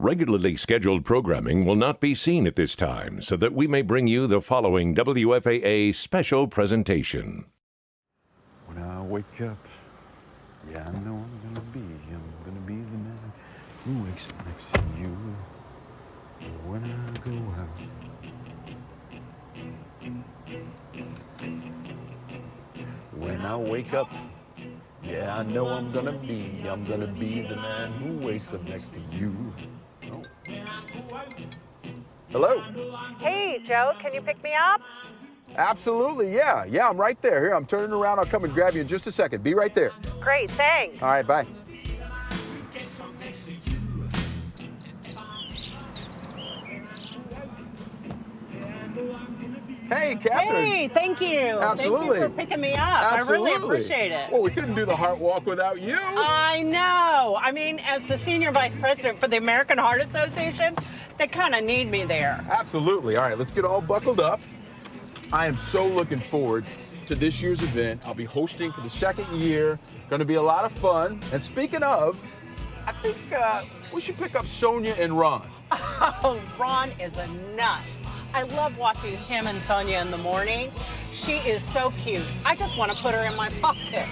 Regularly scheduled programming will not be seen at this time, so that we may bring you the following WFAA special presentation. When I wake up, yeah, I know I'm gonna be the man who wakes up next to you. When I go out, when I wake up, yeah, I know I'm gonna be the man who wakes up next to you. Oh. Hello? Hey, Joe, can you pick me up? Absolutely, yeah. Yeah, I'm right there. Here, I'm turning around. I'll come and grab you in just a second. Be right there. Great, thanks. All right, bye. Hey, Catherine. Hey, thank you. Absolutely. Thank you for picking me up. Absolutely. I really appreciate it. Well, we couldn't do the Heart Walk without you. I know. I mean, as the senior vice president for the American Heart Association, they kind of need me there. Absolutely. All right, let's get all buckled up. I am so looking forward to this year's event. I'll be hosting for the second year. Going to be a lot of fun. And speaking of, I think we should pick up Sonia and Ron. Oh, Ron is a nut. I love watching him and Sonia in the morning. She is so cute. I just want to put her in my pocket.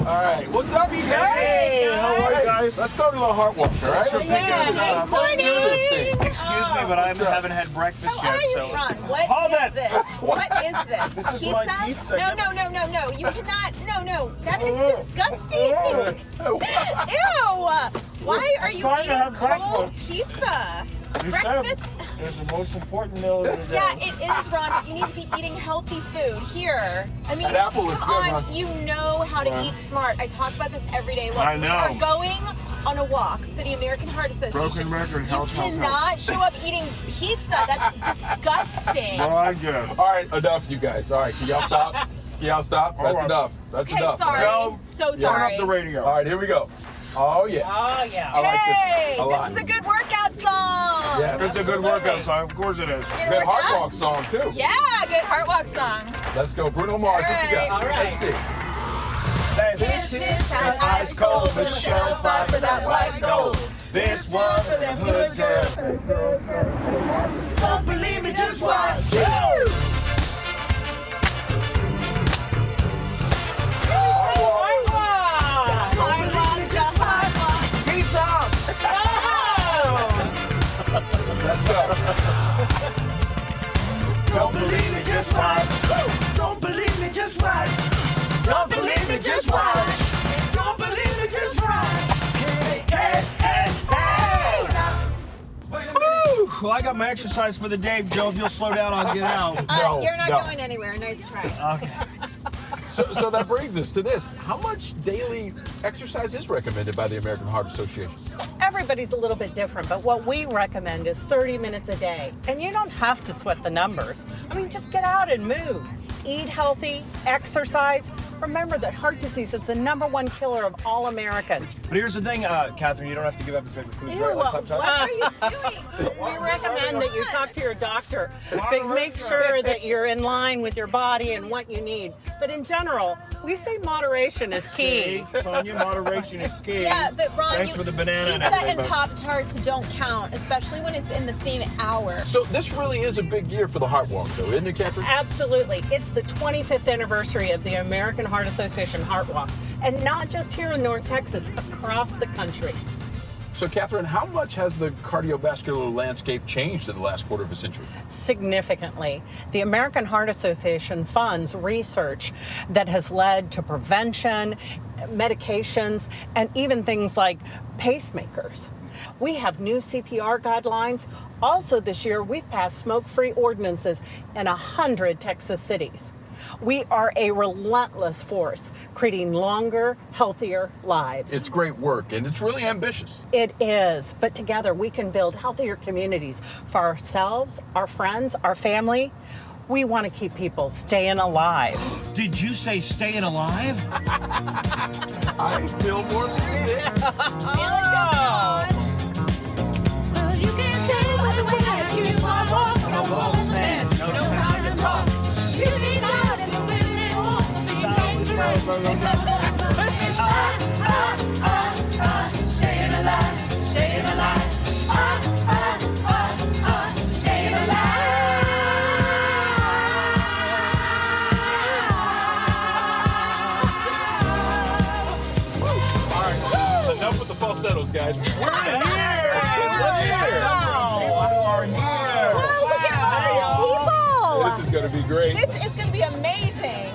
All right, what's up, you guys? Hey, how are you guys? Let's go to the Heart Walk, all right? Thanks for picking us up. Morning. Excuse me, but I haven't had breakfast How yet, are you, so. Ron? What Hold is it. this? What is this? This is my pizza. No. You cannot. No. That is disgusting. Ew. Why are you trying to eating have cold breakfast. pizza? You Breakfast? said it's the most important meal of the day. Yeah, it is, Ron, but you need to be eating healthy food here. I mean, An apple is come good, on, Ron. you know how to eat smart. I talk about this every day. Look, I know. we are going on a walk for the American Heart Association. Broken record, health. You cannot show up eating pizza. That's disgusting. Well, I get it. All right, enough, you guys. All right, can y'all stop? Can y'all stop? That's right. enough. That's Okay, enough. sorry. Joe, So Turn sorry. up the radio. All right, here we go. Oh, yeah. Oh, yeah. I like Hey, this a lot. this is a good workout song. Yes. It's a good workout song. Of course it is. You gonna Good work Heart out? Walk song, too. Yeah, good heart walk song. Let's go. Bruno Mars, what you got? All right. Let's see. This is that ice cold Michelle fight for that white gold. This one for them hood girls. Don't believe me, just watch. Hard walk, just hard walk. Pizza! That's up. Don't believe me, just watch. Don't believe me, just watch. Don't believe me, just watch. Don't believe me, just watch. Hey. Well, I got my exercise for the day, Joe. If you'll slow down, I'll get out. No, You're not no. going anywhere. Nice try. Okay. So that brings us to this. How much daily exercise is recommended by the American Heart Association? Everybody's a little bit different, but what we recommend is 30 minutes a day. And you don't have to sweat the numbers. I mean, just get out and move. Eat healthy, exercise. Remember that heart disease is the #1 killer of all Americans. But here's the thing, Catherine, you don't have to give up your favorite foods, Ew, right? Like what Pop-Tarts? are you doing? We recommend that you talk to your doctor. Make sure that you're in line with your body and what you need. But in general, we say moderation is key. Sonia, moderation is key. Yeah, but Ron, Thanks for the banana and pizza everything. and Pop-Tarts don't count, especially when it's in the same hour. So this really is a big year for the Heart Walk, though, isn't it, Catherine? Absolutely. It's the 25th anniversary of the American Heart Association Heart Walk. And not just here in North Texas, across the country. So, Catherine, how much has the cardiovascular landscape changed in the last quarter of a century? Significantly. The American Heart Association funds research that has led to prevention, medications, and even things like pacemakers. We have new CPR guidelines. Also this year, we've passed smoke-free ordinances in 100 Texas cities. We are a relentless force, creating longer, healthier lives. It's great work, and it's really ambitious. It is, but together we can build healthier communities for ourselves, our friends, our family. We want to keep people staying alive. Did you say staying alive? I feel more music. You can tell by the way I keep my walk. No woman, no time to talk. Music loud and the women walk. Staying alive, staying alive. Enough with the falsettos, guys. We're here. Wow, look at all these people. This is going to be great. This is going to be amazing.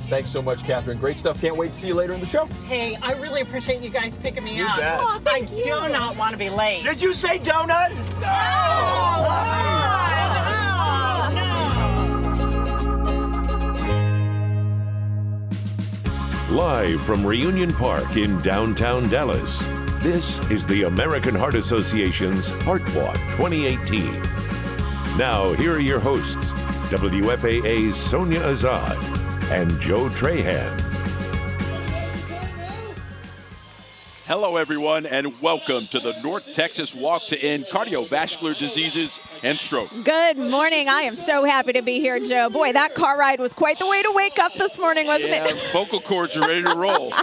Thanks so much, Catherine. Great stuff. Can't wait to see you later in the show. Hey, I really appreciate you guys picking me You up. bet. Oh, thank you. I do not want to be late. Did you say donut? Live from Reunion Park in downtown Dallas, this is the American Heart Association's Heart Walk 2018. Now, here are your hosts, WFAA's Sonia Azad and Joe Trahan. Hello, everyone, and welcome to the North Texas Walk to End Cardiovascular Diseases and Stroke. Good morning. I am so happy to be here, Joe. Boy, that car ride was quite the way to wake up this morning, wasn't it? Vocal cords are ready to roll.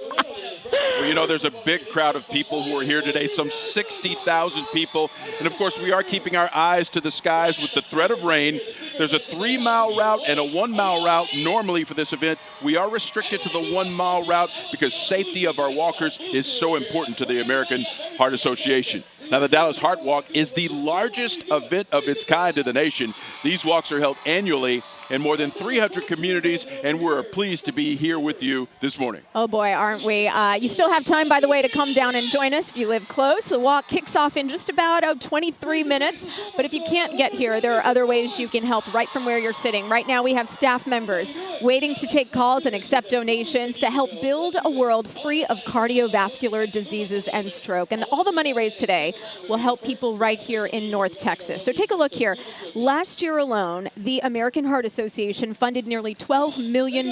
Well, you know, there's a big crowd of people who are here today, some 60,000 people. And, of course, we are keeping our eyes to the skies with the threat of rain. There's a 3-mile route and a 1-mile route normally for this event. We are restricted to the 1-mile route because safety of our walkers is so important to the American Heart Association. Now, the Dallas Heart Walk is the largest event of its kind in the nation. These walks are held annually in more than 300 communities, and we're pleased to be here with you this morning. Oh boy, aren't we? You still have time, by the way, to come down and join us if you live close. The walk kicks off in just about 23 minutes. But if you can't get here, there are other ways you can help right from where you're sitting. Right now we have staff members waiting to take calls and accept donations to help build a world free of cardiovascular diseases and stroke. And all the money raised today will help people right here in North Texas. So take a look here. Last year alone, the American Heart Association funded nearly $12 million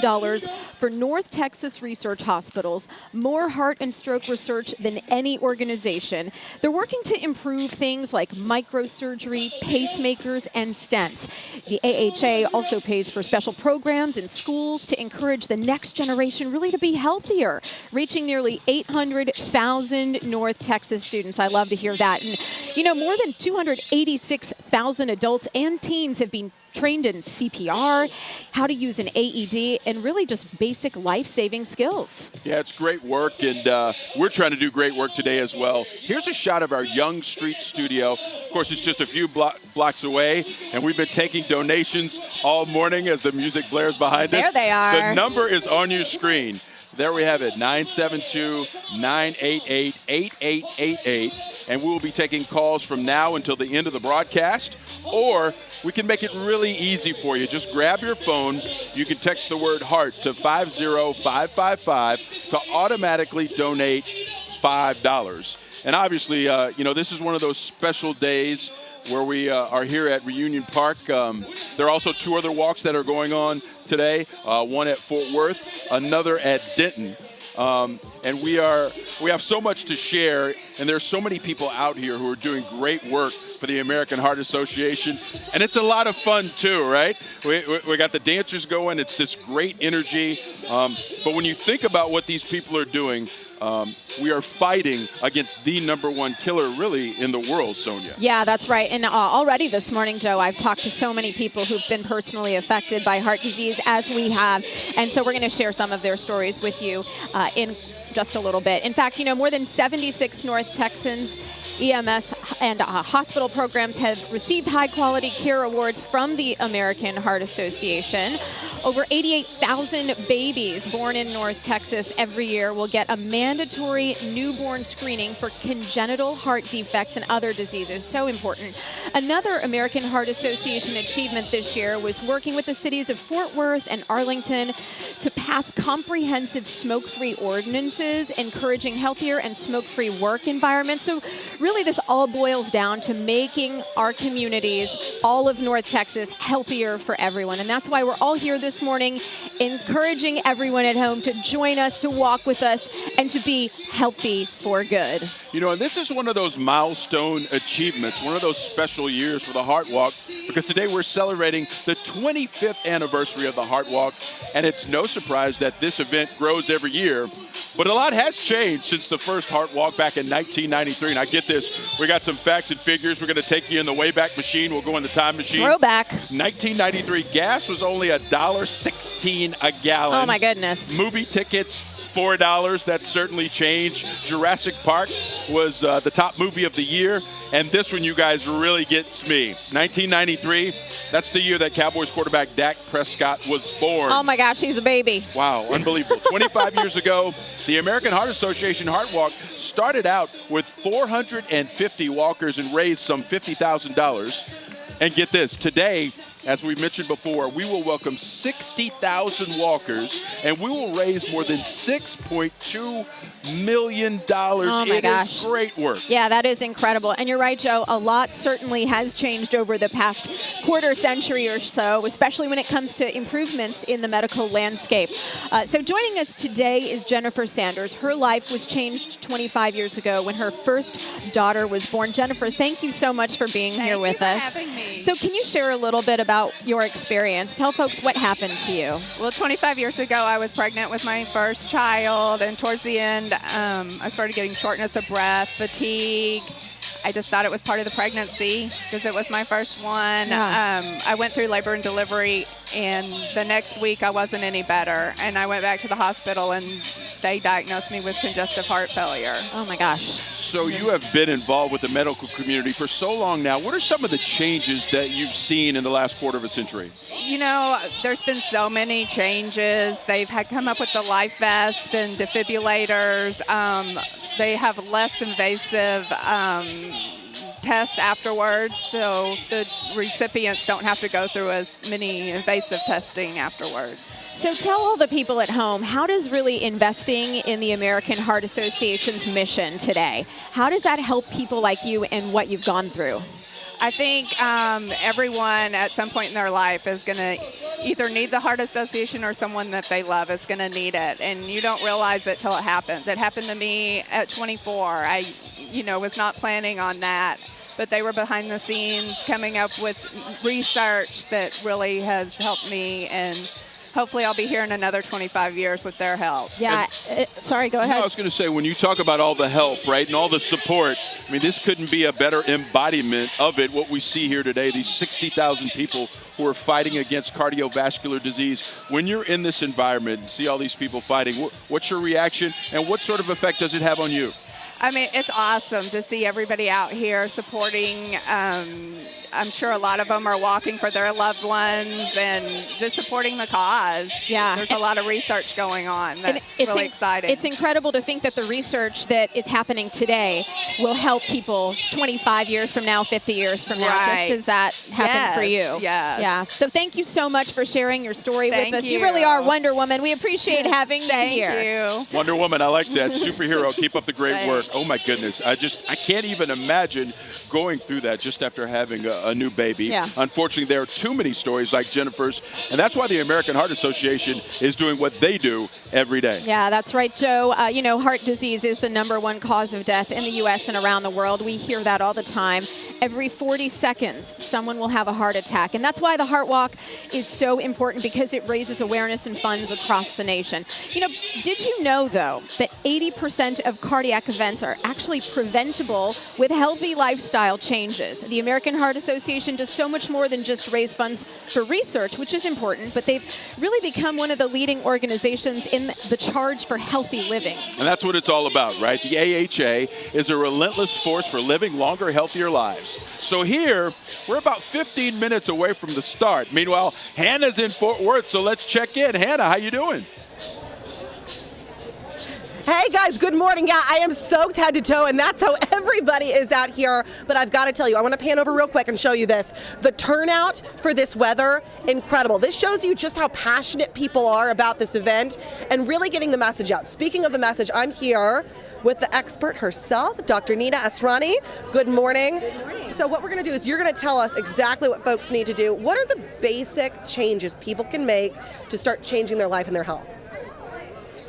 for North Texas research hospitals, more heart and stroke research than any organization. They're working to improve things like microsurgery, pacemakers, and stents. The AHA also pays for special programs in schools to encourage the next generation really to be healthier, reaching nearly 800,000 North Texas students. I love to hear that. And, you know, more than 286,000 adults and teens have been trained in CPR, how to use an AED, and really just basic life-saving skills. Yeah, it's great work, and we're trying to do great work today as well. Here's a shot of our Young Street studio. Of course, it's just a few blocks away, and we've been taking donations all morning as the music blares behind us. There they are. The number is on your screen. There we have it, 972-988-8888, and we will be taking calls from now until the end of the broadcast, or we can make it really easy for you. Just grab your phone. You can text the word HEART to 50555 to automatically donate $5. And obviously, you know, this is one of those special days where we are here at Reunion Park. There are also 2 other walks that are going on today, one at Fort Worth, another at Denton. And we have so much to share, and there's so many people out here who are doing great work for the American Heart Association, and it's a lot of fun too, right? We got the dancers going. It's this great energy, but when you think about what these people are doing, we are fighting against the #1 killer really in the world, Sonia. Yeah, that's right. And already this morning, Joe, I've talked to so many people who've been personally affected by heart disease, as we have. And so we're going to share some of their stories with you in just a little bit. In fact, you know, more than 76 North Texans EMS and hospital programs have received high-quality care awards from the American Heart Association. Over 88,000 babies born in North Texas every year will get a mandatory newborn screening for congenital heart defects and other diseases. So important. Another American Heart Association achievement this year was working with the cities of Fort Worth and Arlington to pass comprehensive smoke-free ordinances, encouraging healthier and smoke-free work environments. So really this all boils down to making our communities, all of North Texas, healthier for everyone. And that's why we're all here this morning, encouraging everyone at home to join us, to walk with us, and to be healthy for good. You know, and this is one of those milestone achievements, one of those special years for the Heart Walk, because today we're celebrating the 25th anniversary of the Heart Walk, and it's no surprise that this event grows every year. But a lot has changed since the first Heart Walk back in 1993. And I get this, we got some facts and figures. We're going to take you in the Wayback Machine. We'll go in the time machine. Throwback. 1993, gas was only $1.16 a gallon. Oh, my goodness. Movie tickets, $4. That certainly changed. Jurassic Park was the top movie of the year. And this one, you guys, really gets me. 1993, that's the year that Cowboys quarterback Dak Prescott was born. Oh my gosh, he's a baby. Wow, unbelievable. 25 years ago, the American Heart Association Heart Walk started out with 450 walkers and raised some $50,000. And get this, today, as we mentioned before, we will welcome 60,000 walkers, and we will raise more than $6.2 million. Oh my gosh. Is great work. Yeah, that is incredible. And you're right, Joe, a lot certainly has changed over the past quarter century or so, especially when it comes to improvements in the medical landscape. So joining us today is Jennifer Sanders. Her life was changed 25 years ago when her first daughter was born. Jennifer, thank you so much for being here with us. Thank you for having me. So can you share a little bit about your experience? Tell folks what happened to you. Well, 25 years ago, I was pregnant with my first child, and towards the end, I started getting shortness of breath, fatigue. I just thought it was part of the pregnancy because it was my first one. Yeah. I went through labor and delivery, and the next week I wasn't any better. And I went back to the hospital, and they diagnosed me with congestive heart failure. Oh my gosh. So you have been involved with the medical community for so long now. What are some of the changes that you've seen in the last quarter of a century? You know, there's been so many changes. They've had come up with the life vest and defibrillators. They have less invasive tests afterwards, so the recipients don't have to go through as many invasive testing afterwards. So tell all the people at home, how does really investing in the American Heart Association's mission today, how does that help people like you and what you've gone through? I think everyone at some point in their life is going to either need the Heart Association or someone that they love is going to need it. And you don't realize it till it happens. It happened to me at 24. I, was not planning on that. But they were behind the scenes coming up with research that really has helped me, and hopefully I'll be here in another 25 years with their help. Yeah, sorry, go ahead. I was going to say, when you talk about all the help, right, and all the support, I mean, this couldn't be a better embodiment of it, what we see here today, these 60,000 people who are fighting against cardiovascular disease. When you're in this environment and see all these people fighting, what's your reaction, and what sort of effect does it have on you? I mean, it's awesome to see everybody out here supporting. I'm sure a lot of them are walking for their loved ones and just supporting the cause. Yeah. There's a lot of research going on. That's really exciting. It's incredible to think that the research that is happening today will help people 25 years from now, 50 years from now, Right. just as that happened for you. Yes. Yeah. So thank you so much for sharing your story Thank with us. you. You really are Wonder Woman. We appreciate having you Thank here. you. Wonder Woman, I like that. Superhero, keep up the great work. Oh my goodness, I can't even imagine going through that just after having a new baby. Yeah. Unfortunately, there are too many stories like Jennifer's, and that's why the American Heart Association is doing what they do every day. Yeah, that's right, Joe. Heart disease is the #1 cause of death in the U.S. and around the world. We hear that all the time. Every 40 seconds, someone will have a heart attack. And that's why the Heart Walk is so important, because it raises awareness and funds across the nation. Did you know, though, that 80% of cardiac events are actually preventable with healthy lifestyle changes? The American Heart Association does so much more than just raise funds for research, which is important, but they've really become one of the leading organizations in the charge for healthy living. And that's what it's all about, right? The AHA is a relentless force for living longer, healthier lives. So here, we're about 15 minutes away from the start. Meanwhile, Hannah's in Fort Worth, so let's check in. Hannah, how you doing? Hey guys, good morning. Yeah, I am soaked head to toe, and that's how everybody is out here. But I've got to tell you, I want to pan over real quick and show you this. The turnout for this weather, incredible. This shows you just how passionate people are about this event and really getting the message out. Speaking of the message, I'm here with the expert herself, Dr. Nina Asrani. Good morning. Good morning. So what we're going to do is you're going to tell us exactly what folks need to do. What are the basic changes people can make to start changing their life and their health?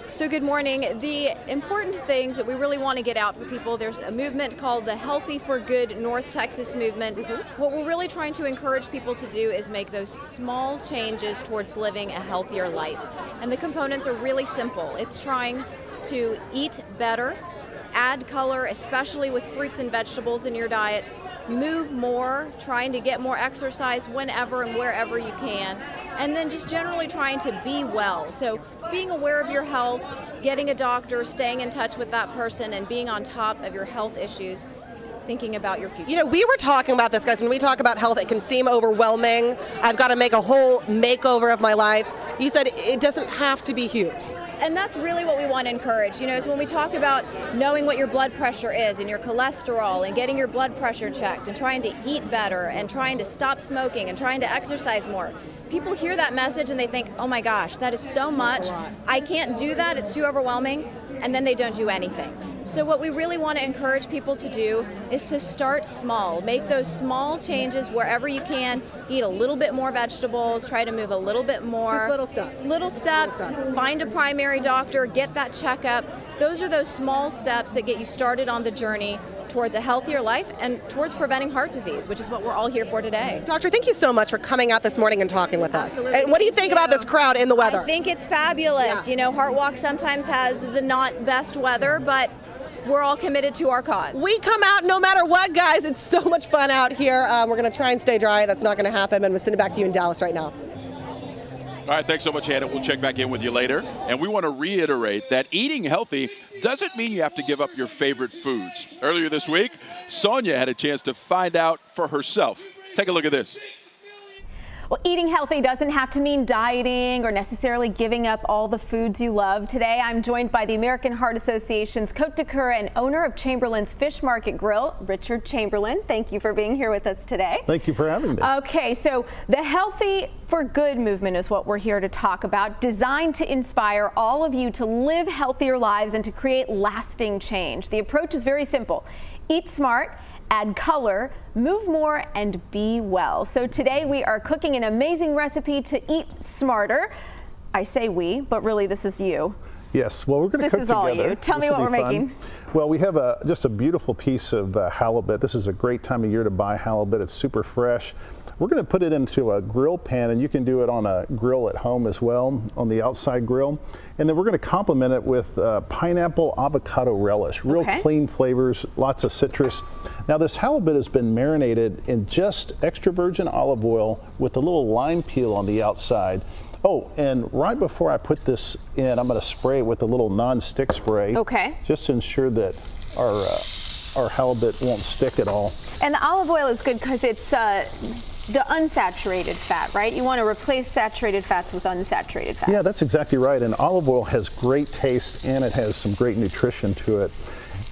So good morning. The important things that we really want to get out for people, there's a movement called the Healthy for Good North Texas movement. What we're really trying to encourage people to do is make those small changes towards living a healthier life. And the components are really simple. It's trying to eat better, add color, especially with fruits and vegetables in your diet, move more, trying to get more exercise whenever and wherever you can, and then just generally trying to be well. So being aware of your health, getting a doctor, staying in touch with that person, and being on top of your health issues, thinking about your future. You know, we were talking about this, guys. When we talk about health, it can seem overwhelming. I've got to make a whole makeover of my life. You said it doesn't have to be huge. And that's really what we want to encourage, you know, is when we talk about knowing what your blood pressure is and your cholesterol and getting your blood pressure checked and trying to eat better and trying to stop smoking and trying to exercise more. People hear that message and they think, oh my gosh, that is so much. I can't do that, it's too overwhelming, and then they don't do anything. So what we really want to encourage people to do is to start small. Make those small changes wherever you can. Eat a little bit more vegetables, try to move a little bit more. Just little steps. Little steps, find a primary doctor, get that checkup. Those are those small steps that get you started on the journey towards a healthier life and towards preventing heart disease, which is what we're all here for today. Doctor, thank you so much for coming out this morning and talking with us. And what do you think about this crowd in the weather? I think it's fabulous. Yeah. You know, Heart Walk sometimes has the not best weather, but we're all committed to our cause. We come out no matter what, guys. It's so much fun out here. We're going to try and stay dry. That's not going to happen. And we're sending it back to you in Dallas right now. All right, thanks so much, Hannah. We'll check back in with you later. And we want to reiterate that eating healthy doesn't mean you have to give up your favorite foods. Earlier this week, Sonia had a chance to find out for herself. Take a look at this. Well, eating healthy doesn't have to mean dieting or necessarily giving up all the foods you love. Today, I'm joined by the American Heart Association's Côte d'Coeur and owner of Chamberlain's Fish Market Grill, Richard Chamberlain. Thank you for being here with us today. Thank you for having me. Okay, so the Healthy for Good movement is what we're here to talk about, designed to inspire all of you to live healthier lives and to create lasting change. The approach is very simple. Eat smart, add color, move more, and be well. So today we are cooking an amazing recipe to eat smarter. I say we, but really this is you. Yes, well, we're going to cook together. This is all you. Tell me what we're making. Well, we have just a beautiful piece of halibut. This is a great time of year to buy halibut. It's super fresh. We're going to put it into a grill pan, and you can do it on a grill at home as well, on the outside grill. And then we're going to complement it with pineapple avocado relish. Real clean flavors, lots of citrus. Now this halibut has been marinated in just extra virgin olive oil with a little lime peel on the outside. Oh, and right before I put this in, I'm going to spray it with a little non-stick spray. Okay. Just to ensure that our halibut won't stick at all. And the olive oil is good because it's the unsaturated fat, right? You want to replace saturated fats with unsaturated fat. Yeah, that's exactly right. And olive oil has great taste and it has some great nutrition to it.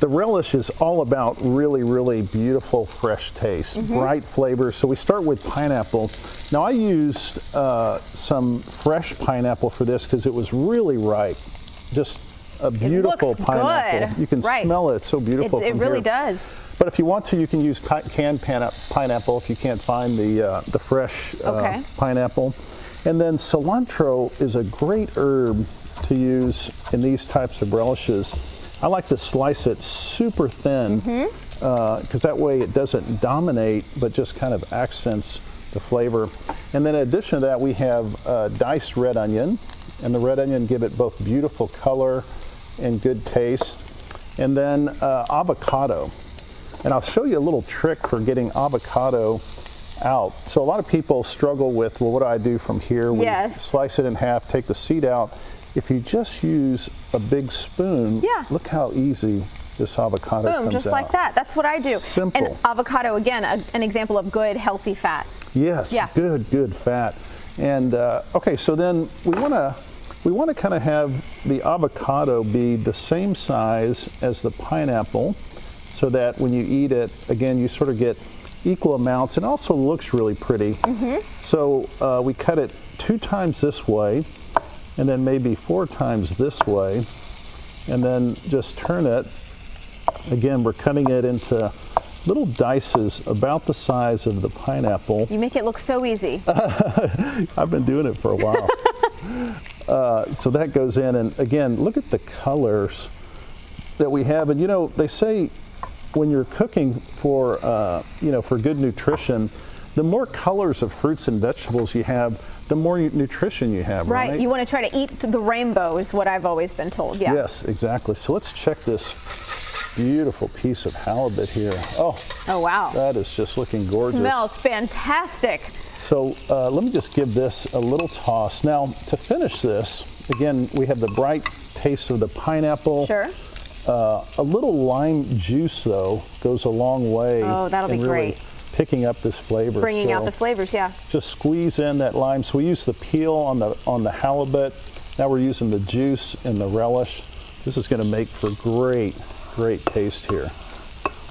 The relish is all about really, really beautiful, fresh taste, bright flavor. So we start with pineapple. Now I used some fresh pineapple for this because it was really ripe. Just a beautiful pineapple. Good. You can smell it. It's so beautiful. It really does. But if you want to, you can use canned pineapple if you can't find the fresh pineapple. And then cilantro is a great herb to use in these types of relishes. I like to slice it super thin because that way it doesn't dominate but just kind of accents the flavor. And then in addition to that, we have diced red onion, and the red onion give it both beautiful color and good taste. And then avocado. And I'll show you a little trick for getting avocado out. So a lot of people struggle with, well, what do I do from here? We slice it in half, take the seed out. If you just use a big spoon, look how easy this avocado comes out. Boom, just like that. That's what I do. Simple. And avocado, again, an example of good, healthy fat. Yes, good fat. And okay, so then we want to kind of have the avocado be the same size as the pineapple, so that when you eat it, again, you sort of get equal amounts, and also looks really pretty. So we cut it 2 times this way, and then maybe 4 times this way, and then just turn it. Again, we're cutting it into little dices about the size of the pineapple. You make it look so easy. I've been doing it for a while. So that goes in, and again, look at the colors that we have. And you know, they say when you're cooking for for good nutrition, the more colors of fruits and vegetables you have, the more nutrition you have, right? You want to try to eat the rainbow is what I've always been told, Yes, exactly. So let's check this beautiful piece of halibut here. Oh, wow. That is just looking gorgeous. Smells fantastic. So let me just give this a little toss. Now, to finish this, again, we have the bright taste of the pineapple. Sure. A little lime juice, though, goes a long way. Oh, that'll be in really great. Picking up this flavor. Bringing out the flavors, yeah. Just squeeze in that lime. So we use the peel on the halibut. Now we're using the juice and the relish. This is going to make for great taste here.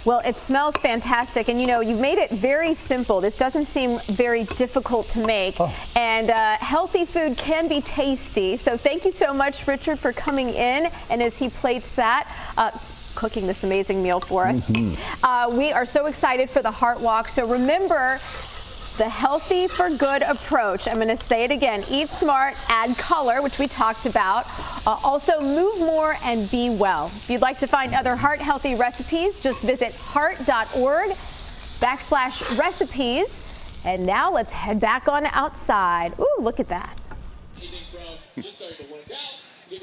Well, it smells fantastic, and you know, you've made it very simple. This doesn't seem very difficult to make, and healthy food can be tasty. So thank you so much, Richard, for coming in, and as he plates that, cooking this amazing meal for us. We are so excited for the Heart Walk. So remember, the healthy for good approach. I'm going to say it again. Eat smart, add color, which we talked about. Also, move more and be well. If you'd like to find other heart healthy recipes, just visit heart.org/recipes. And now let's head back on outside. Ooh, look at that.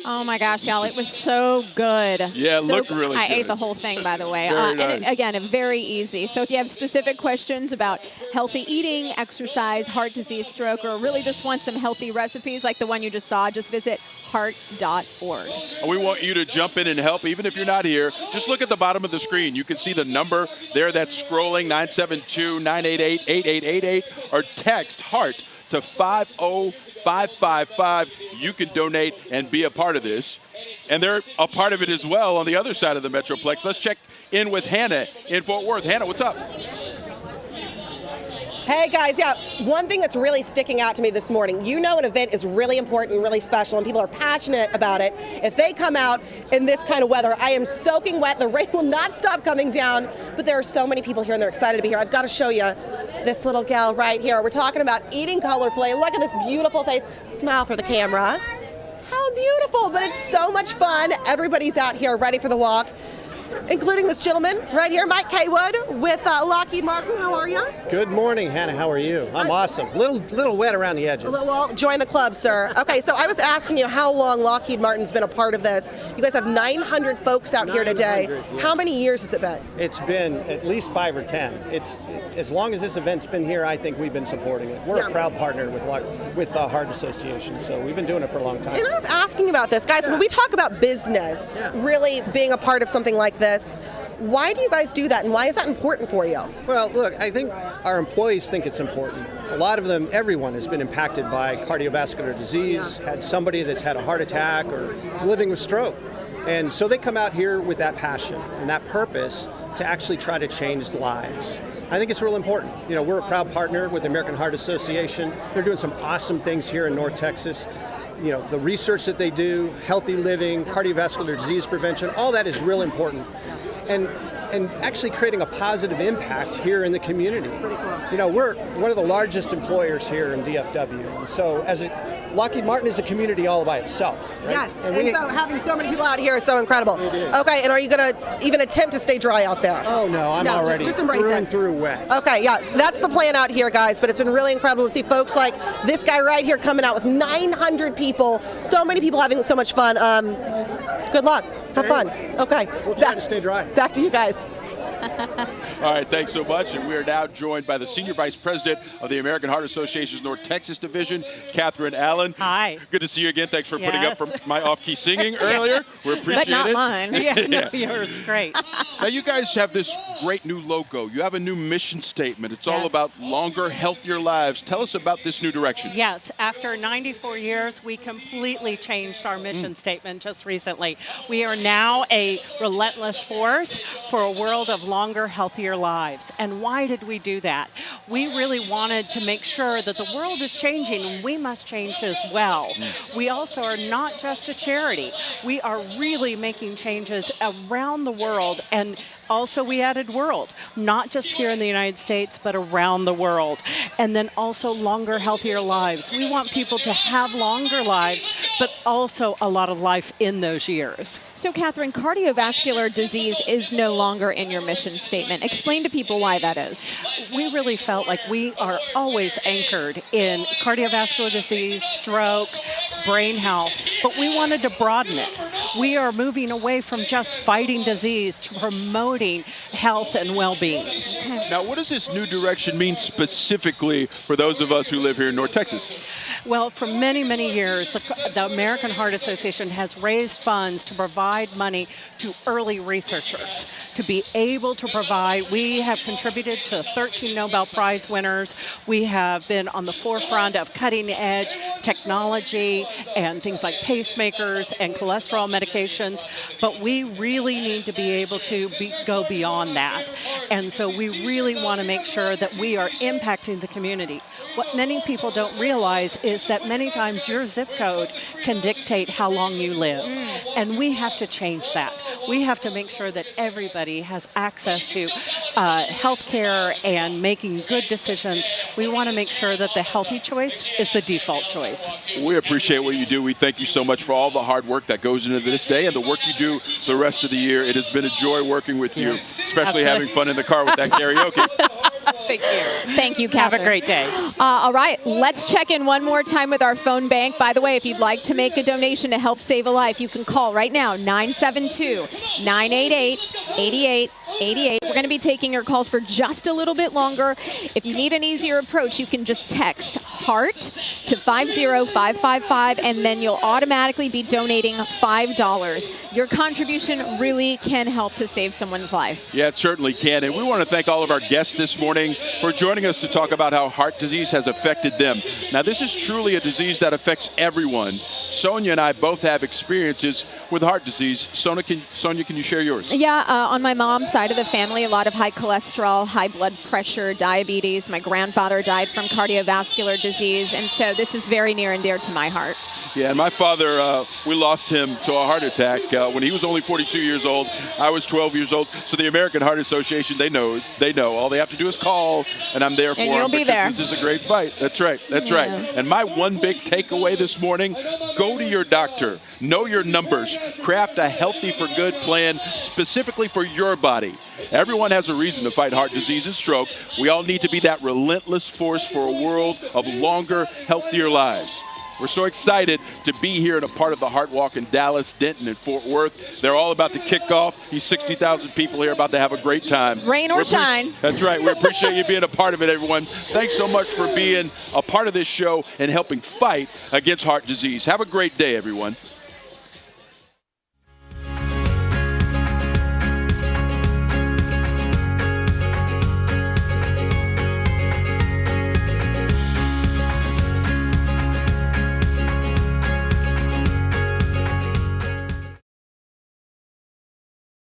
Oh my gosh, y'all, it was so good. Yeah, it looked really good. I ate the whole thing, by the way. Very nice. And again, very easy. So if you have specific questions about healthy eating, exercise, heart disease, stroke, or really just want some healthy recipes like the one you just saw, just visit heart.org. We want you to jump in and help, even if you're not here. Just look at the bottom of the screen. You can see the number there that's scrolling, 972-988-8888, or text HEART to 50555. You can donate and be a part of this. And they're a part of it as well on the other side of the Metroplex. Let's check in with Hannah in Fort Worth. Hannah, what's up? Hey guys, yeah, one thing that's really sticking out to me this morning, you know an event is really important, really special, and people are passionate about it. If they come out in this kind of weather, I am soaking wet, the rain will not stop coming down, but there are so many people here and they're excited to be here. I've got to show you this little gal right here. We're talking about eating colorfully. Look at this beautiful face. Smile for the camera. How beautiful, but it's so much fun. Everybody's out here ready for the walk, including this gentleman right here, Mike Kaywood with Lockheed Martin. How are you? Good morning, Hannah. How are you? I'm awesome. Little wet around the edges. Well, join the club, sir. Okay, so I was asking you how long Lockheed Martin's been a part of this. You guys have 900 folks out here today. Yeah. How many years has it been? It's been at least 5 or 10. It's as long as this event's been here, I think we've been supporting it. We're a proud partner with the Heart Association, so we've been doing it for a long time. And I was asking about this, guys. When we talk about business, really being a part of something like this, why do you guys do that, and why is that important for you? Well, look, I think our employees think it's important. A lot of them, everyone has been impacted by cardiovascular disease, had somebody that's had a heart attack or is living with stroke. And so they come out here with that passion and that purpose to actually try to change lives. I think it's real important. You know, we're a proud partner with the American Heart Association. They're doing some awesome things here in North Texas. You know, the research that they do, healthy living, cardiovascular disease prevention, all that is real important. And actually creating a positive impact here in the community. You know, we're one of the largest employers here in DFW. And so Lockheed Martin is a community all by itself, right? Yes, and so having so many people out here is so incredible. Okay, and are you going to even attempt to stay dry out there? Oh no, I'm already just embrace through it. and through wet. Okay, yeah, that's the plan out here, guys, but it's been really incredible to see folks like this guy right here coming out with 900 people, so many people having so much fun. Good luck. Have fun. Okay. We'll try to stay dry. Back to you guys. All right, thanks so much. And we are now joined by the Senior Vice President of the American Heart Association's North Texas Division, Catherine Allen. Hi. Good to see you again. Thanks for putting up for my off-key singing earlier. We appreciate it. But not mine. Yeah, yours, great. Now, you guys have this great new logo. You have a new mission statement. It's all about longer, healthier lives. Tell us about this new direction. Yes, after 94 years, we completely changed our mission statement just recently. We are now a relentless force for a world of longer, healthier lives. And why did we do that? We really wanted to make sure that the world is changing and we must change as well. We also are not just a charity. We are really making changes around the world, and also we added world, not just here in the United States, but around the world. And then also longer, healthier lives. We want people to have longer lives, but also a lot of life in those years. So, Catherine, cardiovascular disease is no longer in your mission statement. Explain to people why that is. We really felt like we are always anchored in cardiovascular disease, stroke, brain health, but we wanted to broaden it. We are moving away from just fighting disease to promoting health and well-being. Now, what does this new direction mean specifically for those of us who live here in North Texas? Well, for many, many years, the American Heart Association has raised funds to provide money to early researchers to be able to provide. We have contributed to 13 Nobel Prize winners. We have been on the forefront of cutting-edge technology and things like pacemakers and cholesterol medications, but we really need to be able to go beyond that. And so we really want to make sure that we are impacting the community. What many people don't realize is that many times your zip code can dictate how long you live. And we have to change that. We have to make sure that everybody has access to health care and making good decisions. We want to make sure that the healthy choice is the default choice. We appreciate what you do. We thank you so much for all the hard work that goes into this day and the work you do the rest of the year. It has been a joy working with you, especially having fun in the car with that karaoke. Thank you. Thank you, Catherine. Have a great day. All right, let's check in one more time with our phone bank. By the way, if you'd like to make a donation to help save a life, you can call right now, 972-988-8888. We're going to be taking your calls for just a little bit longer. If you need an easier approach, you can just text HEART to 50555, and then you'll automatically be donating $5. Your contribution really can help to save someone's life. Yeah, it certainly can. And we want to thank all of our guests this morning for joining us to talk about how heart disease has affected them. Now, this is truly a disease that affects everyone. Sonia and I both have experiences with heart disease. Sonia, can you share yours? Yeah, on my mom's side of the family, a lot of high cholesterol, high blood pressure, diabetes. My grandfather died from cardiovascular disease, and so this is very near and dear to my heart. Yeah, and my father, we lost him to a heart attack when he was only 42 years old. I was 12 years old. So the American Heart Association, they know. All they have to do is call, and I'm there for them. And you'll be there. This is a great fight. That's right. That's right. And my one big takeaway this morning, go to your doctor. Know your numbers. Craft a healthy for good plan specifically for your body. Everyone has a reason to fight heart disease and stroke. We all need to be that relentless force for a world of longer, healthier lives. We're so excited to be here and a part of the Heart Walk in Dallas, Denton, and Fort Worth. They're all about to kick off. These 60,000 people here about to have a great time. Rain or shine. That's right. We appreciate you being a part of it, everyone. Thanks so much for being a part of this show and helping fight against heart disease. Have a great day, everyone.